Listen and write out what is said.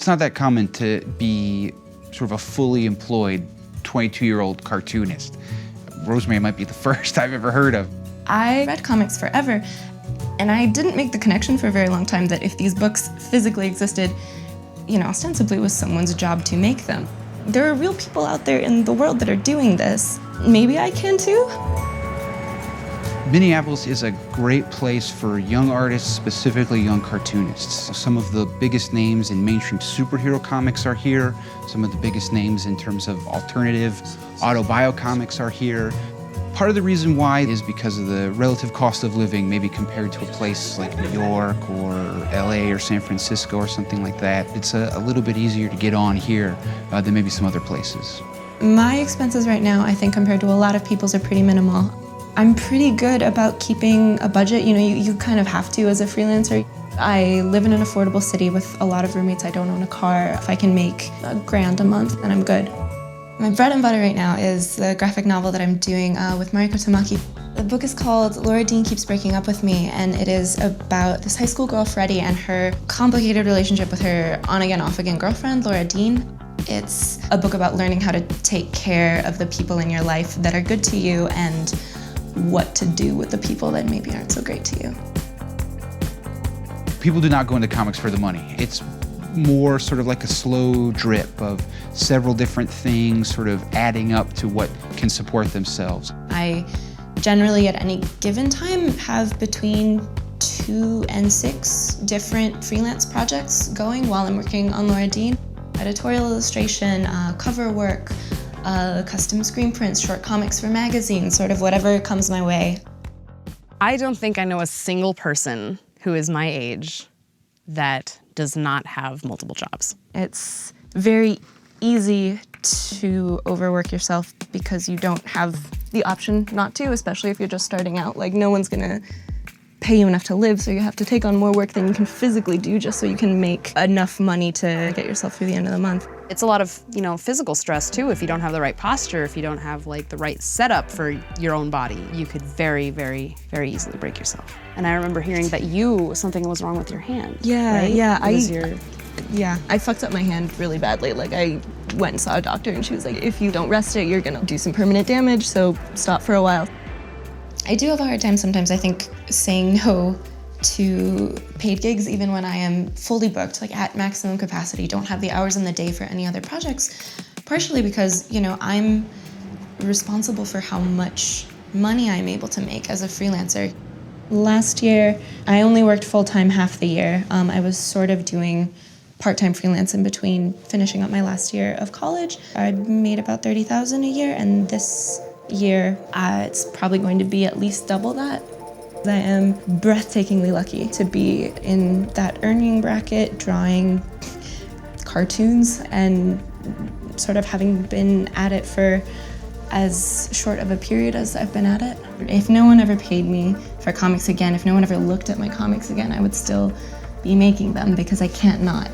It's not that common to be sort of a fully employed 22-year-old cartoonist. Rosemary might be the first I've ever heard of. I read comics forever, and I didn't make the connection for a very long time that if these books physically existed, ostensibly it was someone's job to make them. There are real people out there in the world that are doing this. Maybe I can too? Minneapolis is a great place for young artists, specifically young cartoonists. Some of the biggest names in mainstream superhero comics are here. Some of the biggest names in terms of alternative autobio comics are here. Part of the reason why is because of the relative cost of living, maybe compared to a place like New York or LA or San Francisco or something like that. It's a little bit easier to get on here than maybe some other places. My expenses right now, I think, compared to a lot of people's, are pretty minimal. I'm pretty good about keeping a budget. You kind of have to as a freelancer. I live in an affordable city with a lot of roommates. I don't own a car. If I can make $1,000 a month, then I'm good. My bread and butter right now is the graphic novel that I'm doing with Mariko Tamaki. The book is called Laura Dean Keeps Breaking Up With Me, and it is about this high school girl, Freddie, and her complicated relationship with her on-again, off-again girlfriend, Laura Dean. It's a book about learning how to take care of the people in your life that are good to you and what to do with the people that maybe aren't so great to you. People do not go into comics for the money. It's more sort of like a slow drip of several different things sort of adding up to what can support themselves. I generally at any given time have between 2 and 6 different freelance projects going while I'm working on Laura Dean. Editorial illustration, cover work, custom screen prints, short comics for magazines, sort of whatever comes my way. I don't think I know a single person who is my age that does not have multiple jobs. It's very easy to overwork yourself because you don't have the option not to, especially if you're just starting out. Like, no one's gonna pay you enough to live, so you have to take on more work than you can physically do just so you can make enough money to get yourself through the end of the month. It's a lot of, physical stress too. If you don't have the right posture, if you don't have the right setup for your own body, you could very, very, very easily break yourself. And I remember hearing that something was wrong with your hand. Yeah, right? yeah. I fucked up my hand really badly. Like, I went and saw a doctor and she was like, if you don't rest it, you're gonna do some permanent damage, so stop for a while. I do have a hard time sometimes, I think, saying no to paid gigs even when I am fully booked, like at maximum capacity, don't have the hours in the day for any other projects, partially because, I'm responsible for how much money I'm able to make as a freelancer. Last year, I only worked full-time half the year. I was sort of doing part-time freelance in between finishing up my last year of college. I made about $30,000 a year, and this year, it's probably going to be at least double that. I am breathtakingly lucky to be in that earning bracket, drawing cartoons and sort of having been at it for as short of a period as I've been at it. If no one ever paid me for comics again, if no one ever looked at my comics again, I would still be making them because I can't not,